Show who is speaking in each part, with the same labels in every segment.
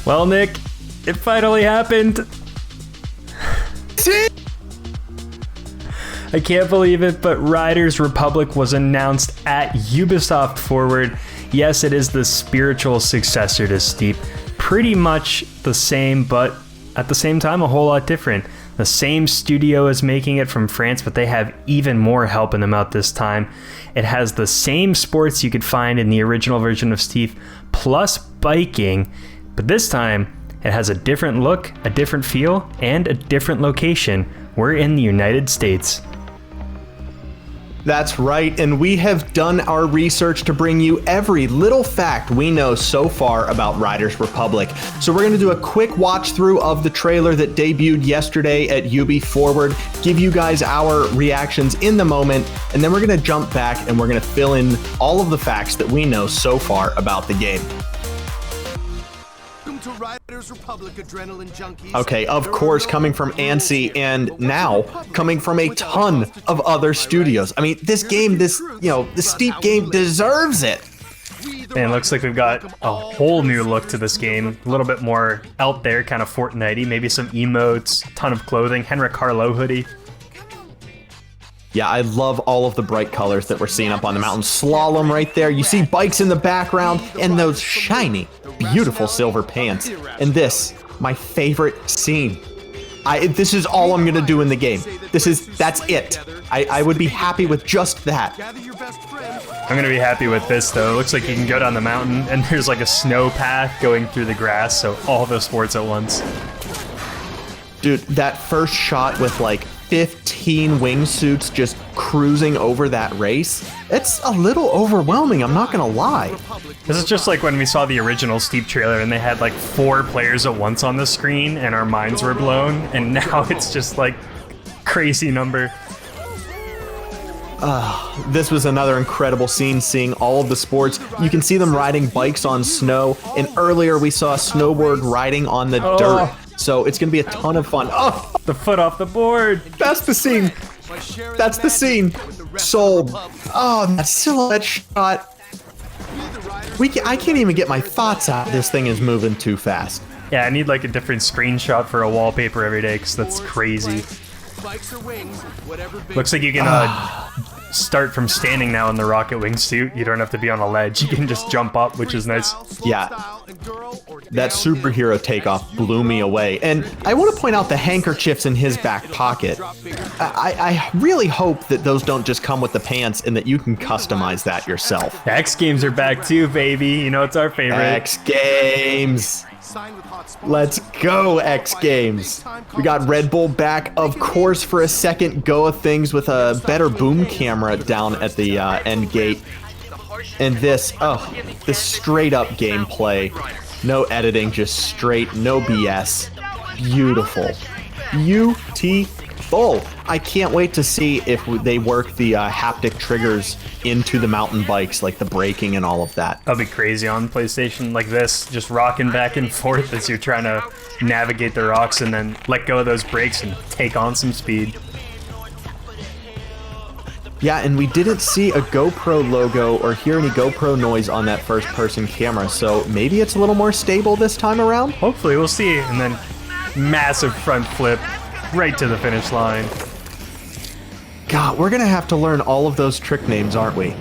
Speaker 1: Well, Nick, it finally happened. I can't believe it, but Riders Republic was announced at Ubisoft Forward. Yes, it is the spiritual successor to Steep. Pretty much the same, but at the same time, a whole lot different. The same studio is making it from France, but they have even more helping them out this time. It has the same sports you could find in the original version of Steep, plus biking, but this time it has a different look, a different feel, and a different location. We're in the United States.
Speaker 2: That's right, and we have done our research to bring you every little fact we know so far about Riders Republic. So we're going to do a quick watch through of the trailer that debuted yesterday at Ubi Forward, give you guys our reactions in the moment, and then we're going to jump back and we're going to fill in all of the facts that we know so far about the game. Okay, of course, coming from ANSI and now coming from a ton of other studios. I mean, this game, the Steep game deserves it.
Speaker 1: And it looks like we've got a whole new look to this game. A little bit more out there, kind of Fortnite-y. Maybe some emotes, ton of clothing, Henrik Harlow hoodie.
Speaker 2: Yeah, I love all of the bright colors that we're seeing up on the mountain. Slalom right there. You see bikes in the background and those shiny, beautiful silver pants. And this, my favorite scene. This is all I'm gonna do in the game. That's it. I would be happy with just that.
Speaker 1: I'm gonna be happy with this though. It looks like you can go down the mountain and there's like a snow path going through the grass, so all the sports at once.
Speaker 2: Dude, that first shot with like 15 wingsuits just cruising over that race, it's a little overwhelming, I'm not gonna lie.
Speaker 1: This is just like when we saw the original Steep trailer and they had like 4 players at once on the screen and our minds were blown, and now it's just like crazy number.
Speaker 2: This was another incredible scene, seeing all of the sports. You can see them riding bikes on snow, and earlier we saw a snowboard riding on the dirt. So it's gonna be a ton of fun. Oh,
Speaker 1: the foot off the board.
Speaker 2: That's the scene. That's the scene. Sold. Oh, that silhouette shot. I can't even get my thoughts out. This thing is moving too fast.
Speaker 1: Yeah, I need like a different screenshot for a wallpaper every day because that's crazy. Looks like you can start from standing now in the rocket wingsuit. You don't have to be on a ledge. You can just jump up, which is nice.
Speaker 2: Yeah. That superhero takeoff blew me away. And I want to point out the handkerchiefs in his back pocket. I really hope that those don't just come with the pants and that you can customize that yourself.
Speaker 1: The X Games are back too, baby. You know it's our favorite.
Speaker 2: X Games. Let's go, X Games. We got Red Bull back, of course, for a second go of things with a better boom camera down at the end gate. And this straight up gameplay. No editing, just straight, no BS. Beautiful. Beautiful. I can't wait to see if they work the haptic triggers into the mountain bikes, like the braking and all of that.
Speaker 1: That'll be crazy on PlayStation like this, just rocking back and forth as you're trying to navigate the rocks and then let go of those brakes and take on some speed.
Speaker 2: Yeah, and we didn't see a GoPro logo or hear any GoPro noise on that first-person camera, so maybe it's a little more stable this time around?
Speaker 1: Hopefully, we'll see. And then massive front flip right to the finish line.
Speaker 2: God, we're going to have to learn all of those trick names, aren't we?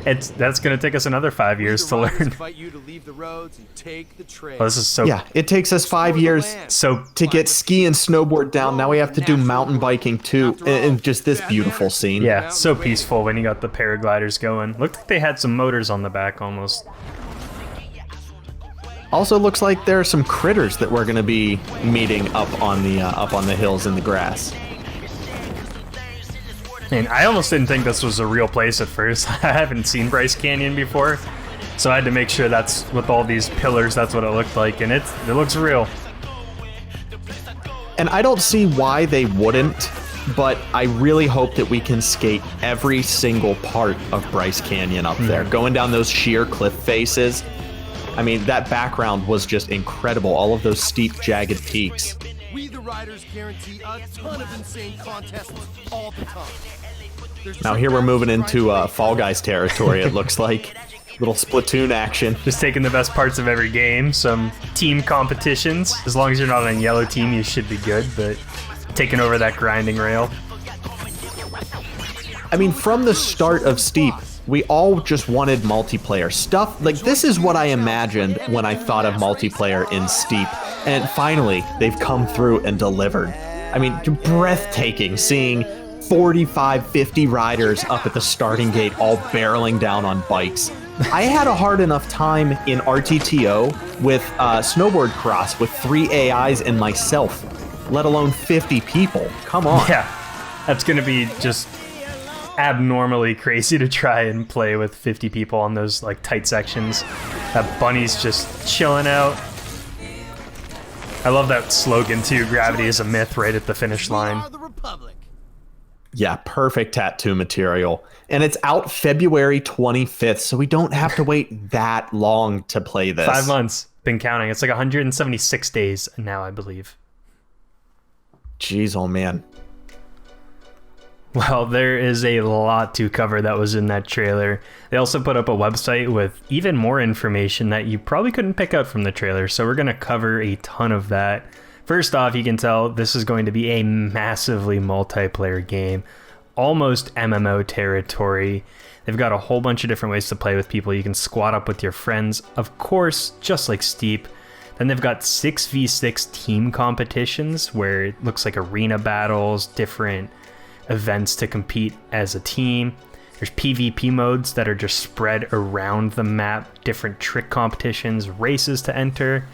Speaker 1: That's going to take us another 5 years to learn. Oh, this is so...
Speaker 2: Yeah, it takes us 5 years to get ski and snowboard down. Now we have to do mountain biking too, and just this beautiful scene.
Speaker 1: Yeah, so peaceful when you got the paragliders going. Looked like they had some motors on the back almost.
Speaker 2: Also looks like there are some critters that we're going to be meeting up on the hills in the grass.
Speaker 1: And I almost didn't think this was a real place at first. I haven't seen Bryce Canyon before, so I had to make sure that's with all these pillars, that's what it looked like, and it looks real.
Speaker 2: And I don't see why they wouldn't, but I really hope that we can skate every single part of Bryce Canyon up there, going down those sheer cliff faces. I mean, that background was just incredible, all of those steep, jagged peaks. We the Riders guarantee a ton of insane contests all the time. Now here we're moving into Fall Guys territory, it looks like. Little Splatoon action.
Speaker 1: Just taking the best parts of every game. Some team competitions. As long as you're not on a yellow team, you should be good, but taking over that grinding rail.
Speaker 2: I mean, from the start of Steep, we all just wanted multiplayer stuff. Like, this is what I imagined when I thought of multiplayer in Steep. And finally, they've come through and delivered. I mean, breathtaking seeing 45, 50 riders up at the starting gate all barreling down on bikes. I had a hard enough time in RTTO with Snowboard Cross with 3 AIs and myself, let alone 50 people. Come on.
Speaker 1: Yeah, that's going to be just abnormally crazy to try and play with 50 people on those like tight sections. That bunny's just chilling out. I love that slogan too, gravity is a myth, right at the finish line.
Speaker 2: Yeah, perfect tattoo material. And it's out February 25th, so we don't have to wait that long to play this.
Speaker 1: 5 months. Been counting. It's like 176 days now, I believe.
Speaker 2: Jeez, oh man.
Speaker 1: Well, there is a lot to cover that was in that trailer. They also put up a website with even more information that you probably couldn't pick up from the trailer, so we're going to cover a ton of that. First off, you can tell this is going to be a massively multiplayer game, almost MMO territory. They've got a whole bunch of different ways to play with people. You can squad up with your friends, of course, just like Steep. Then they've got 6v6 team competitions where it looks like arena battles, different events to compete as a team. There's PvP modes that are just spread around the map, different trick competitions, races to enter.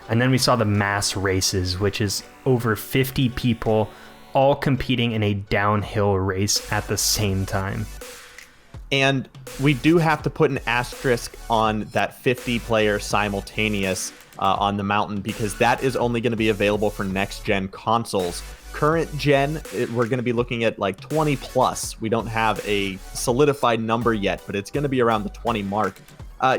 Speaker 1: And then we saw the mass races, which is over 50 people all competing in a downhill race at the same time.
Speaker 2: And we do have to put an asterisk on that 50-player simultaneous on the mountain, because that is only going to be available for next-gen consoles. Current gen, we're going to be looking at like 20 plus. We don't have a solidified number yet, but it's going to be around the 20 mark.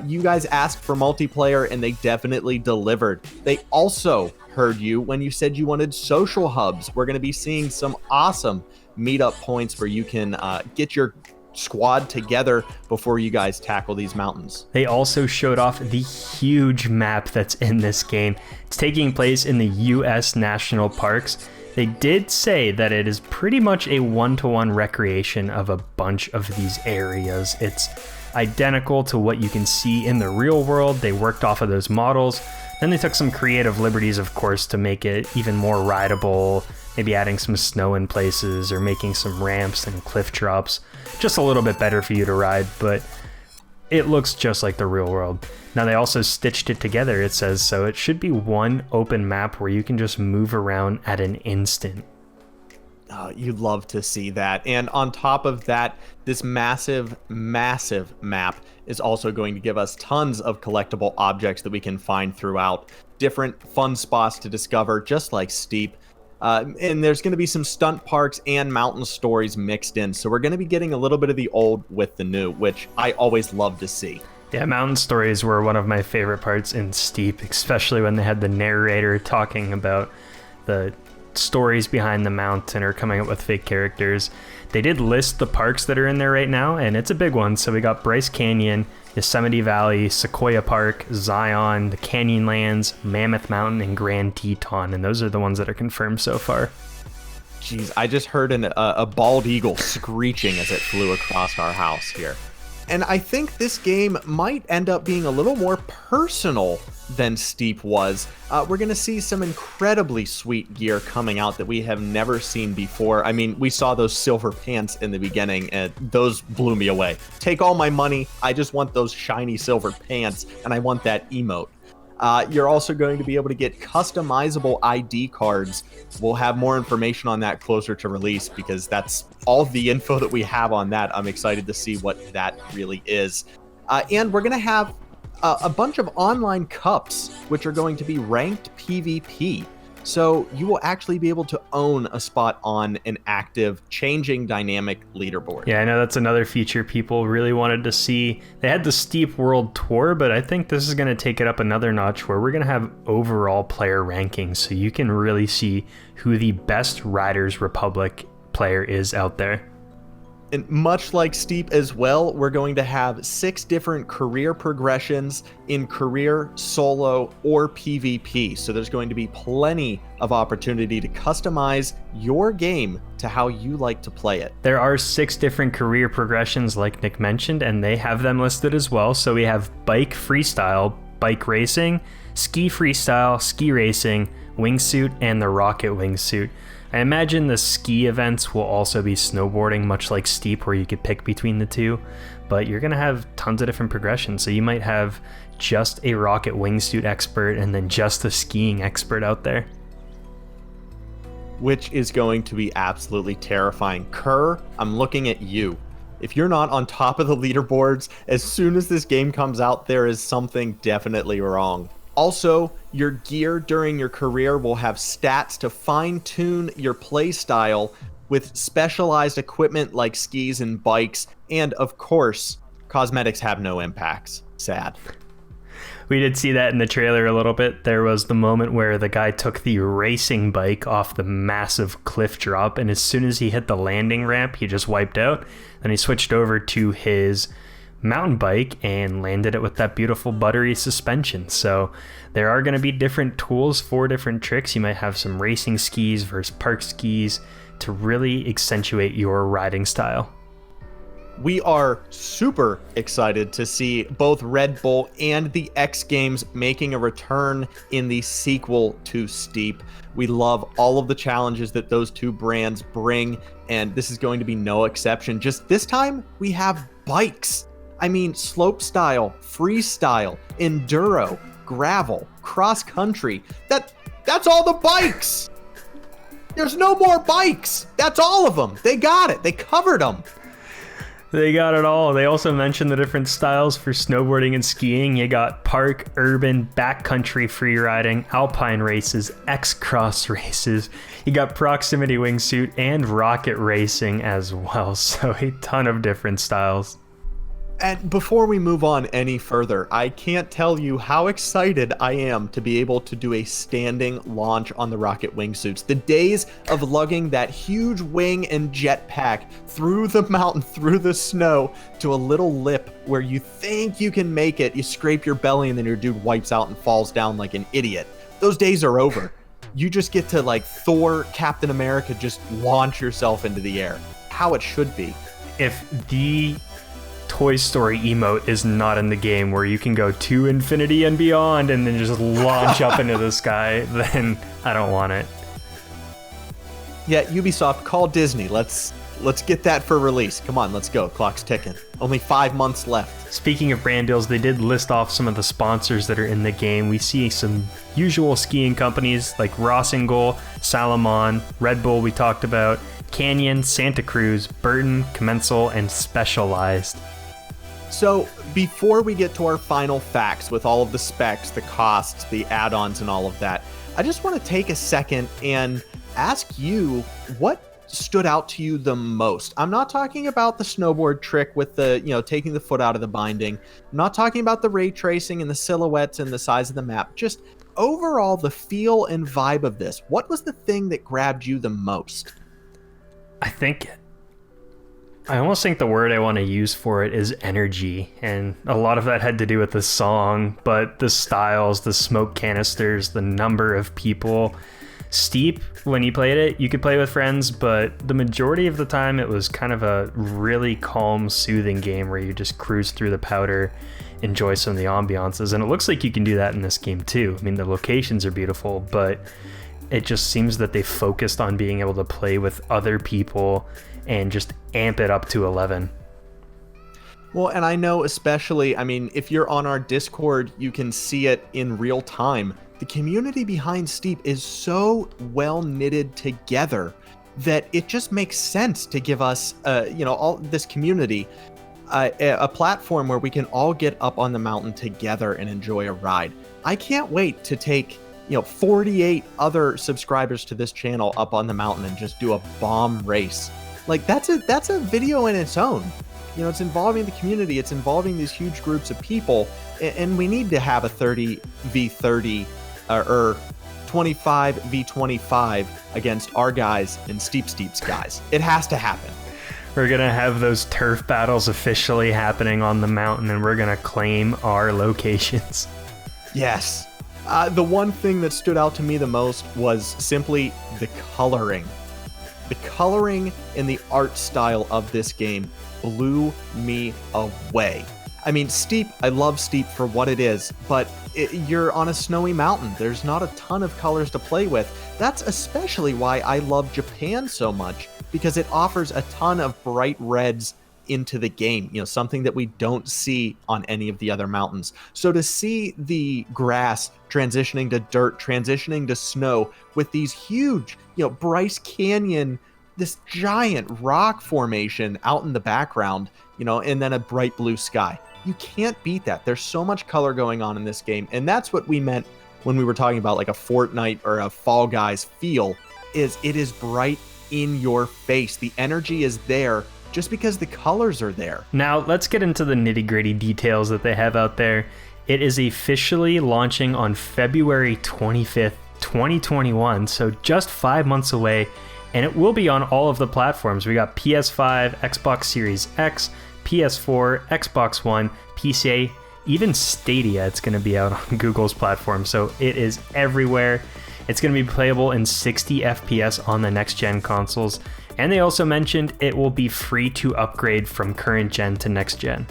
Speaker 2: You guys asked for multiplayer, and they definitely delivered. They also heard you when you said you wanted social hubs. We're going to be seeing some awesome meetup points where you can get your squad together before you guys tackle these mountains.
Speaker 1: They also showed off the huge map that's in this game. It's taking place in the U.S. national parks. They did say that it is pretty much a one-to-one recreation of a bunch of these areas. It's identical to what you can see in the real world. They worked off of those models. Then they took some creative liberties, of course, to make it even more rideable, maybe adding some snow in places or making some ramps and cliff drops. Just a little bit better for you to ride, but it looks just like the real world. Now they also stitched it together, it says, so it should be one open map where you can just move around at an instant.
Speaker 2: You'd love to see that. And on top of that, this massive, massive map is also going to give us tons of collectible objects that we can find throughout. Different fun spots to discover, just like Steep. And there's going to be some stunt parks and mountain stories mixed in. So we're going to be getting a little bit of the old with the new, which I always love to see.
Speaker 1: Yeah, mountain stories were one of my favorite parts in Steep, especially when they had the narrator talking about the stories behind the mountain or coming up with fake characters. They did list the parks that are in there right now, and it's a big one. So we got Bryce Canyon, Yosemite Valley, Sequoia Park, Zion, the Canyonlands, Mammoth Mountain, and Grand Teton, and those are the ones that are confirmed so far.
Speaker 2: Jeez, I just heard a bald eagle screeching as it flew across our house here. And I think this game might end up being a little more personal than Steep was. We're going to see some incredibly sweet gear coming out that we have never seen before. I mean, we saw those silver pants in the beginning, and those blew me away. Take all my money. I just want those shiny silver pants, and I want that emote. You're also going to be able to get customizable ID cards. We'll have more information on that closer to release, because that's all the info that we have on that. I'm excited to see what that really is. And we're going to have a bunch of online cups, which are going to be ranked PvP. So you will actually be able to own a spot on an active, changing dynamic leaderboard.
Speaker 1: Yeah, I know that's another feature people really wanted to see. They had the Steep World Tour, but I think this is going to take it up another notch where we're going to have overall player rankings, so you can really see who the best Riders Republic player is out there.
Speaker 2: And much like Steep as well, we're going to have 6 different career progressions in career, solo, or PvP. So there's going to be plenty of opportunity to customize your game to how you like to play it.
Speaker 1: There are 6 different career progressions like Nick mentioned, and they have them listed as well. So we have bike freestyle, bike racing, ski freestyle, ski racing, wingsuit, and the rocket wingsuit. I imagine the ski events will also be snowboarding, much like Steep, where you could pick between the two, but you're going to have tons of different progressions. So you might have just a rocket wingsuit expert and then just a skiing expert out there.
Speaker 2: Which is going to be absolutely terrifying. Kerr, I'm looking at you. If you're not on top of the leaderboards, as soon as this game comes out, there is something definitely wrong. Also, your gear during your career will have stats to fine-tune your play style with specialized equipment like skis and bikes, and of course, cosmetics have no impacts. Sad.
Speaker 1: We did see that in the trailer a little bit. There was the moment where the guy took the racing bike off the massive cliff drop, and as soon as he hit the landing ramp, he just wiped out. Then he switched over to his mountain bike and landed it with that beautiful buttery suspension. So there are going to be different tools for different tricks. You might have some racing skis versus park skis to really accentuate your riding style.
Speaker 2: We are super excited to see both Red Bull and the X Games making a return in the sequel to Steep. We love all of the challenges that those two brands bring, and this is going to be no exception. Just this time, we have bikes. I mean, slope style, freestyle, enduro, gravel, cross country. That's all the bikes. There's no more bikes. That's all of them. They got it. They covered them.
Speaker 1: They got it all. They also mentioned the different styles for snowboarding and skiing. You got park, urban, backcountry freeriding, alpine races, X-cross races. You got proximity wingsuit and rocket racing as well. So a ton of different styles.
Speaker 2: And before we move on any further, I can't tell you how excited I am to be able to do a standing launch on the rocket wingsuits. The days of lugging that huge wing and jetpack through the mountain, through the snow, to a little lip where you think you can make it, you scrape your belly, and then your dude wipes out and falls down like an idiot. Those days are over. You just get to, like Thor, Captain America, just launch yourself into the air. How it should be.
Speaker 1: If the Toy Story emote is not in the game where you can go to infinity and beyond and then just launch up into the sky, then I don't want it.
Speaker 2: Yeah, Ubisoft, call Disney. Let's get that for release. Come on, let's go. Clock's ticking. Only 5 months left.
Speaker 1: Speaking of brand deals, they did list off some of the sponsors that are in the game. We see some usual skiing companies like Rossignol, Salomon, Red Bull we talked about, Canyon, Santa Cruz, Burton, Commensal, and Specialized.
Speaker 2: So before we get to our final facts with all of the specs, the costs, the add-ons, and all of that, I just want to take a second and ask you what stood out to you the most. I'm not talking about the snowboard trick with the, taking the foot out of the binding. I'm not talking about the ray tracing and the silhouettes and the size of the map. Just overall, the feel and vibe of this. What was the thing that grabbed you the most?
Speaker 1: I almost think the word I want to use for it is energy, and a lot of that had to do with the song, but the styles, the smoke canisters, the number of people. Steep, when you played it, you could play with friends, but the majority of the time it was kind of a really calm, soothing game where you just cruise through the powder, enjoy some of the ambiances, and it looks like you can do that in this game too. I mean, the locations are beautiful, but it just seems that they focused on being able to play with other people and just amp it up to 11.
Speaker 2: Well, and I know especially, if you're on our Discord, you can see it in real time. The community behind Steep is so well knitted together that it just makes sense to give us, all this community a platform where we can all get up on the mountain together and enjoy a ride. I can't wait to take 48 other subscribers to this channel up on the mountain and just do a bomb race. Like that's a video in its own. It's involving the community. It's involving these huge groups of people, and we need to have a 30v30 or 25v25 against our guys and Steep's guys. It has to happen.
Speaker 1: We're going to have those turf battles officially happening on the mountain, and we're going to claim our locations.
Speaker 2: Yes. The one thing that stood out to me the most was simply the coloring. The coloring and the art style of this game blew me away. I mean, Steep, I love Steep for what it is, but you're on a snowy mountain. There's not a ton of colors to play with. That's especially why I love Japan so much, because it offers a ton of bright reds into the game, something that we don't see on any of the other mountains. So to see the grass transitioning to dirt, transitioning to snow with these huge, Bryce Canyon, this giant rock formation out in the background, and then a bright blue sky. You can't beat that. There's so much color going on in this game. And that's what we meant when we were talking about like a Fortnite or a Fall Guys feel, is it is bright in your face. The energy is there just because the colors are there.
Speaker 1: Now, let's get into the nitty-gritty details that they have out there. It is officially launching on February 25th, 2021, so just 5 months away, and it will be on all of the platforms. We got PS5, Xbox Series X, PS4, Xbox One, PC, even Stadia. It's going to be out on Google's platform, so it is everywhere. It's going to be playable in 60 FPS on the next-gen consoles. And they also mentioned it will be free to upgrade from current gen to next gen.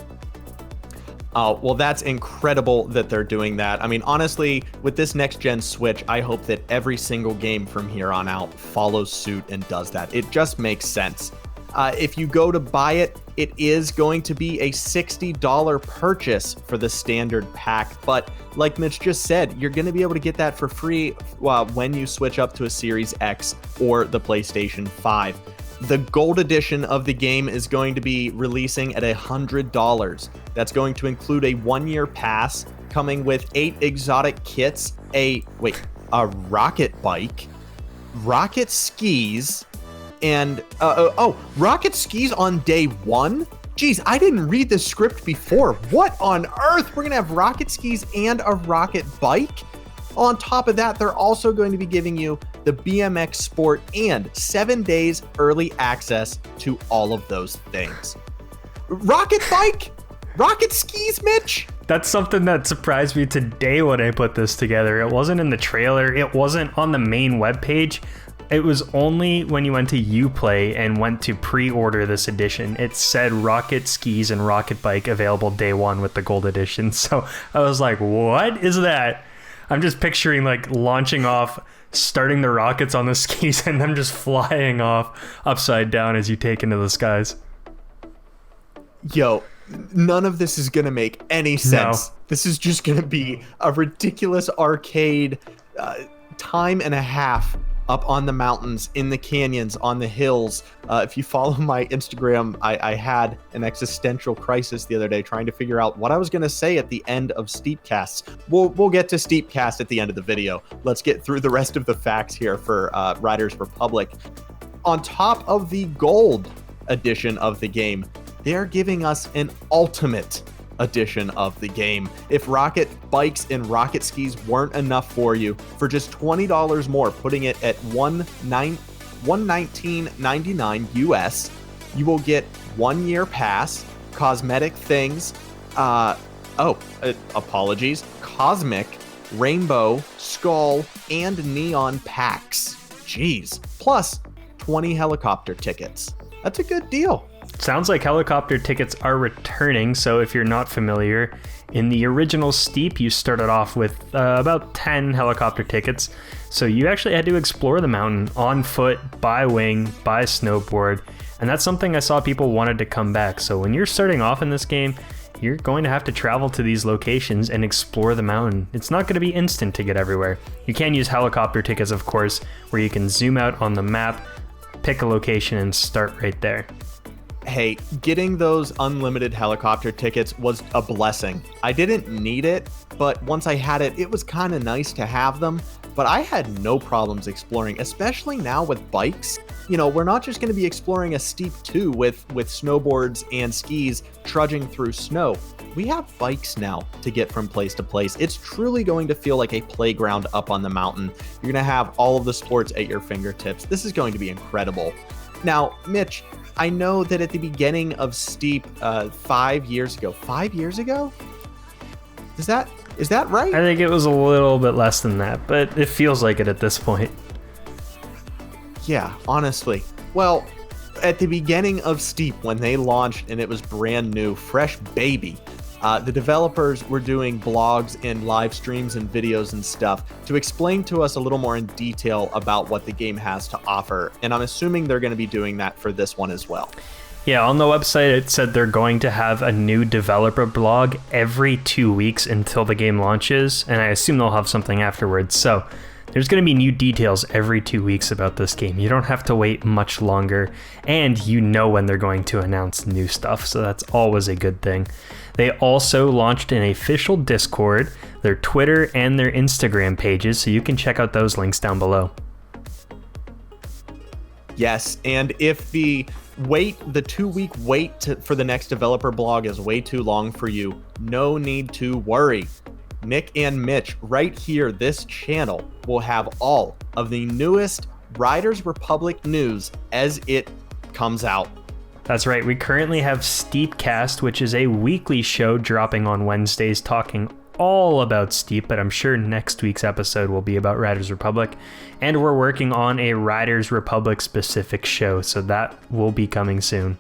Speaker 2: Oh, well, that's incredible that they're doing that. I mean, honestly, with this next gen Switch, I hope that every single game from here on out follows suit and does that. It just makes sense. If you go to buy it, it is going to be a $60 purchase for the standard pack. But like Mitch just said, you're going to be able to get that for free when you switch up to a Series X or the PlayStation 5. The gold edition of the game is going to be releasing at $100. That's going to include a 1-year pass coming with 8 exotic kits, a rocket bike, rocket skis, and rocket skis on day 1? Geez, I didn't read the script before. What on earth? We're gonna have rocket skis and a rocket bike? On top of that, they're also going to be giving you the BMX Sport and 7 days early access to all of those things. Rocket bike? Rocket skis, Mitch?
Speaker 1: That's something that surprised me today when I put this together. It wasn't in the trailer. It wasn't on the main webpage. It was only when you went to Uplay and went to pre-order this edition. It said rocket skis and rocket bike available day 1 with the gold edition. So I was like, what is that? I'm just picturing like launching off, starting the rockets on the skis and them just flying off upside down as you take into the skies.
Speaker 2: Yo, none of this is going to make any sense.
Speaker 1: No.
Speaker 2: This is just going to be a ridiculous arcade time and a half up on the mountains, in the canyons, on the hills. If you follow my Instagram, I had an existential crisis the other day trying to figure out what I was going to say at the end of Steepcasts. We'll get to Steepcast at the end of the video. Let's get through the rest of the facts here for Riders Republic. On top of the gold edition of the game, they're giving us an ultimate edition of the game. If rocket bikes and rocket skis weren't enough for you, for just $20 more, putting it at $119.99 US, you will get 1-year pass, cosmetic things, cosmic, rainbow, skull, and neon packs. Jeez. Plus 20 helicopter tickets. That's a good deal.
Speaker 1: Sounds like helicopter tickets are returning, so if you're not familiar, in the original Steep, you started off with about 10 helicopter tickets, so you actually had to explore the mountain on foot, by wing, by snowboard, and that's something I saw people wanted to come back. So when you're starting off in this game, you're going to have to travel to these locations and explore the mountain. It's not going to be instant to get everywhere. You can use helicopter tickets, of course, where you can zoom out on the map, pick a location, and start right there.
Speaker 2: Hey, getting those unlimited helicopter tickets was a blessing. I didn't need it, but once I had it, it was kind of nice to have them. But I had no problems exploring, especially now with bikes. We're not just going to be exploring a Steep 2 with snowboards and skis trudging through snow. We have bikes now to get from place to place. It's truly going to feel like a playground up on the mountain. You're going to have all of the sports at your fingertips. This is going to be incredible. Now, Mitch, I know that at the beginning of Steep 5 years ago, 5 years ago? Is that right?
Speaker 1: I think it was a little bit less than that, but it feels like it at this point.
Speaker 2: Yeah, honestly. Well, at the beginning of Steep, when they launched and it was brand new, fresh baby, the developers were doing blogs and live streams and videos and stuff to explain to us a little more in detail about what the game has to offer. And I'm assuming they're going to be doing that for this one as well.
Speaker 1: Yeah, on the website it said they're going to have a new developer blog every 2 weeks until the game launches, and I assume they'll have something afterwards. So there's going to be new details every 2 weeks about this game. You don't have to wait much longer, and you know when they're going to announce new stuff, so that's always a good thing. They also launched an official Discord, their Twitter, and their Instagram pages, so you can check out those links down below.
Speaker 2: Yes, and if the 2-week wait for the next developer blog is way too long for you, no need to worry. Nick and Mitch, right here, this channel will have all of the newest Riders Republic news as it comes out.
Speaker 1: That's right, we currently have Steepcast, which is a weekly show dropping on Wednesdays talking all about Steep, but I'm sure next week's episode will be about Riders Republic. And we're working on a Riders Republic specific show, so that will be coming soon.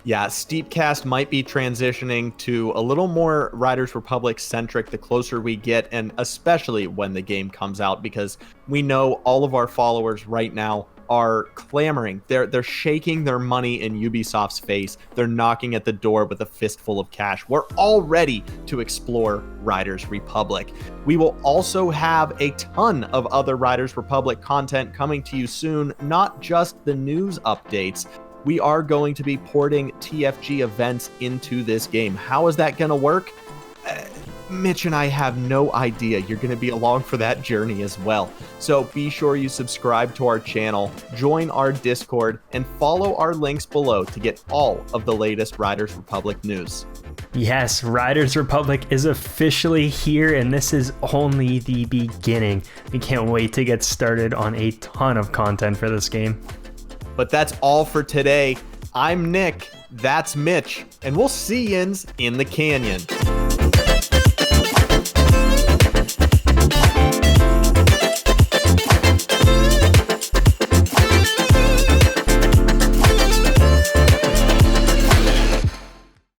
Speaker 2: Yeah, Steepcast might be transitioning to a little more Riders Republic centric the closer we get, and especially when the game comes out, because we know all of our followers right now are clamoring. They're shaking their money in Ubisoft's face. They're knocking at the door with a fistful of cash. We're all ready to explore Riders Republic. We will also have a ton of other Riders Republic content coming to you soon, not just the news updates. We are going to be porting TFG events into this game. How is that going to work? Mitch and I have no idea. You're going to be along for that journey as well. So be sure you subscribe to our channel, join our Discord, and follow our links below to get all of the latest Riders Republic news.
Speaker 1: Yes, Riders Republic is officially here, and this is only the beginning. We can't wait to get started on a ton of content for this game.
Speaker 2: But that's all for today. I'm Nick, that's Mitch, and we'll see yins in the canyon.